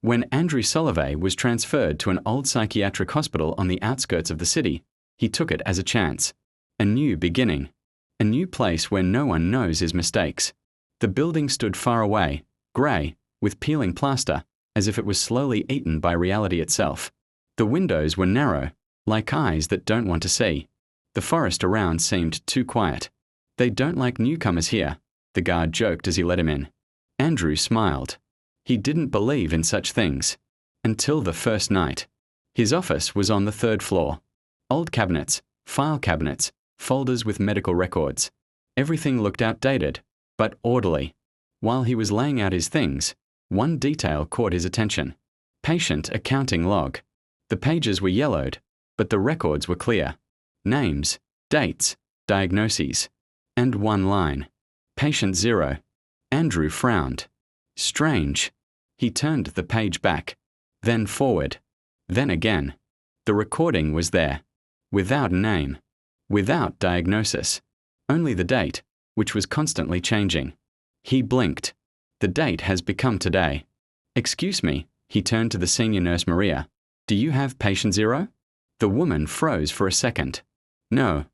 When Andrew Solovey was transferred to an old psychiatric hospital on the outskirts of the city, he took it as a chance. A new beginning. A new place where no one knows his mistakes. The building stood far away, grey, with peeling plaster, as if it was slowly eaten by reality itself. The windows were narrow, like eyes that don't want to see. The forest around seemed too quiet. They don't like newcomers here, the guard joked as he let him in. Andrew smiled. He didn't believe in such things. Until the first night. His office was on the 3rd floor. Old cabinets, file cabinets, folders with medical records. Everything looked outdated, but orderly. While he was laying out his things, one detail caught his attention. Patient accounting log. The pages were yellowed, but the records were clear. Names, dates, diagnoses. And one line. Patient 0. Andrew frowned. Strange. He turned the page back. Then forward. Then again. The recording was there. Without name. Without diagnosis. Only the date, which was constantly changing. He blinked. The date has become today. Excuse me, he turned to the senior nurse Maria. Do you have patient 0? The woman froze for a second. No.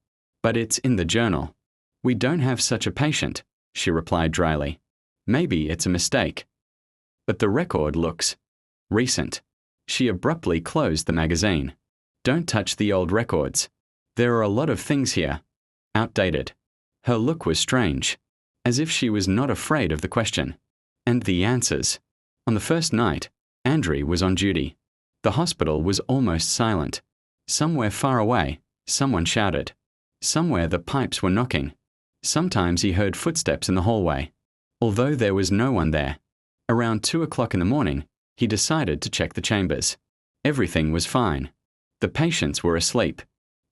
But it's in the journal. We don't have such a patient, she replied dryly. Maybe it's a mistake. But the record looks recent. She abruptly closed the magazine. Don't touch the old records. There are a lot of things here. Outdated. Her look was strange, as if she was not afraid of the question. And the answers. On the first night, Andrew was on duty. The hospital was almost silent. Somewhere far away, someone shouted. Somewhere the pipes were knocking. Sometimes he heard footsteps in the hallway. Although there was no one there, around 2 o'clock in the morning, he decided to check the chambers. Everything was fine. The patients were asleep.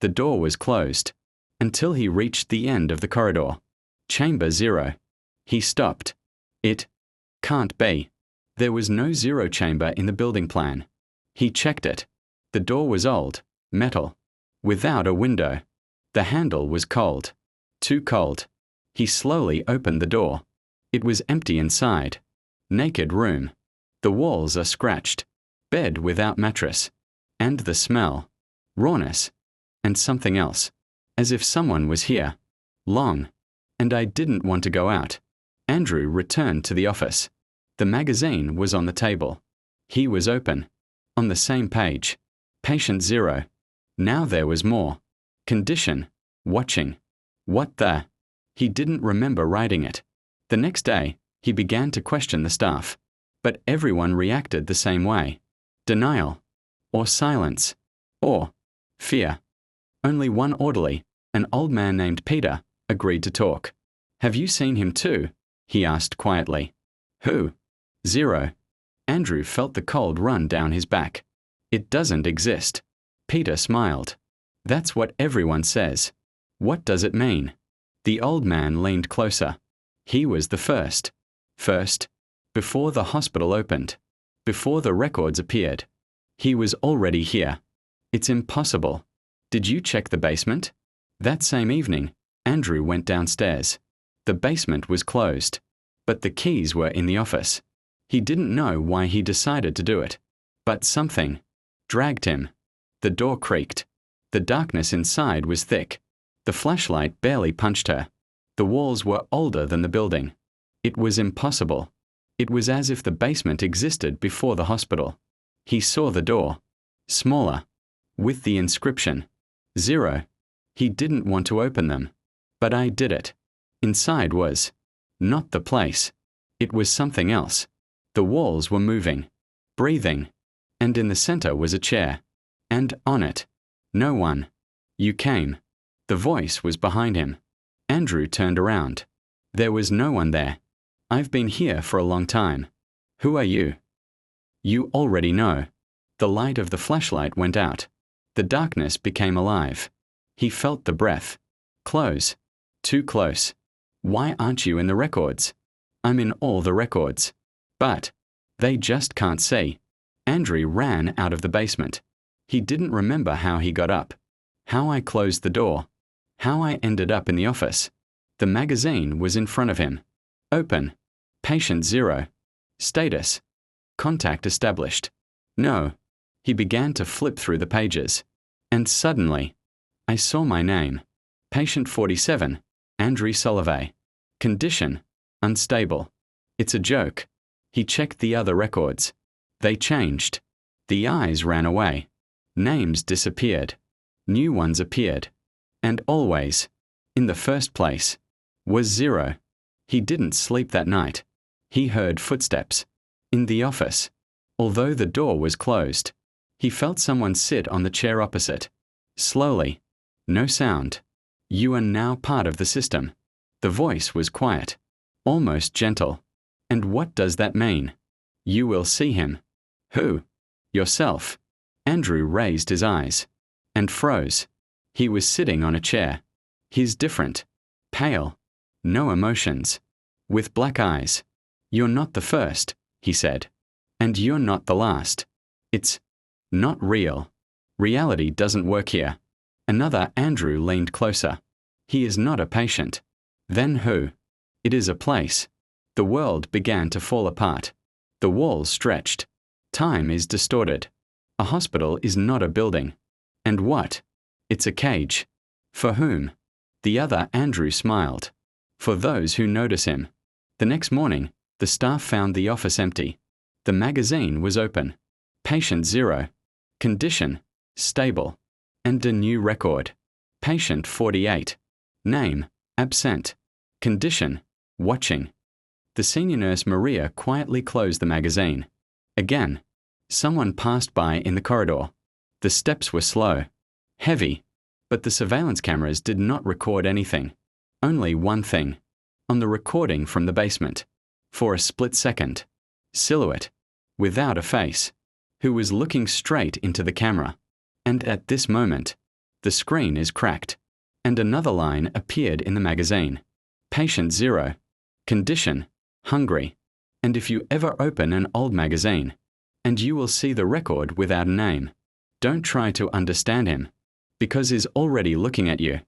The door was closed. Until he reached the end of the corridor. Chamber 0. He stopped. It can't be. There was no 0 chamber in the building plan. He checked it. The door was old, metal, without a window. The handle was cold. Too cold. He slowly opened the door. It was empty inside. Naked room. The walls are scratched. Bed without mattress. And the smell. Rawness. And something else. As if someone was here. Long. And I didn't want to go out. Andrew returned to the office. The magazine was on the table. He was open. On the same page. Patient 0. Now there was more. Condition. Watching. What the? He didn't remember writing it. The next day, he began to question the staff. But everyone reacted the same way. Denial. Or silence. Or fear. Only one orderly, an old man named Peter, agreed to talk. Have you seen him too? He asked quietly. Who? 0. Andrew felt the cold run down his back. It doesn't exist. Peter smiled. That's what everyone says. What does it mean? The old man leaned closer. He was the first. First. Before the hospital opened. Before the records appeared. He was already here. It's impossible. Did you check the basement? That same evening, Andrew went downstairs. The basement was closed. But the keys were in the office. He didn't know why he decided to do it. But something dragged him. The door creaked. The darkness inside was thick. The flashlight barely punched her. The walls were older than the building. It was impossible. It was as if the basement existed before the hospital. He saw the door. Smaller. With the inscription. 0. He didn't want to open them. But I did it. Inside was not the place. It was something else. The walls were moving. Breathing. And in the center was a chair. And on it. No one. You came. The voice was behind him. Andrew turned around. There was no one there. I've been here for a long time. Who are you? You already know. The light of the flashlight went out. The darkness became alive. He felt the breath. Close. Too close. Why aren't you in the records? I'm in all the records. But they just can't see. Andrew ran out of the basement. He didn't remember how he got up. How I closed the door. How I ended up in the office. The magazine was in front of him. Open. Patient 0. Status. Contact established. No. He began to flip through the pages. And suddenly, I saw my name. Patient 47, Andrew Solovay. Condition, unstable. It's a joke. He checked the other records. They changed. The eyes ran away. Names disappeared. New ones appeared. And always, in the first place, was 0. He didn't sleep that night. He heard footsteps. In the office. Although the door was closed, he felt someone sit on the chair opposite. Slowly. No sound. You are now part of the system. The voice was quiet. Almost gentle. And what does that mean? You will see him. Who? Yourself. Andrew raised his eyes. And froze. He was sitting on a chair. He's different. Pale. No emotions. With black eyes. You're not the first, he said. And you're not the last. It's not real. Reality doesn't work here. Another Andrew leaned closer. He is not a patient. Then who? It is a place. The world began to fall apart. The walls stretched. Time is distorted. A hospital is not a building. And what? It's a cage. For whom? The other Andrew smiled. For those who notice him. The next morning, the staff found the office empty. The magazine was open. Patient 0. Condition, stable. And a new record. Patient 48. Name, absent. Condition, watching. The senior nurse Maria quietly closed the magazine. Again, someone passed by in the corridor. The steps were slow, heavy, but the surveillance cameras did not record anything. Only one thing. On the recording from the basement. For a split second. Silhouette. Without a face. Who was looking straight into the camera. And at this moment, the screen is cracked. And another line appeared in the magazine. Patient 0. Condition, hungry. And if you ever open an old magazine, and you will see the record without a name, don't try to understand him, because he's already looking at you.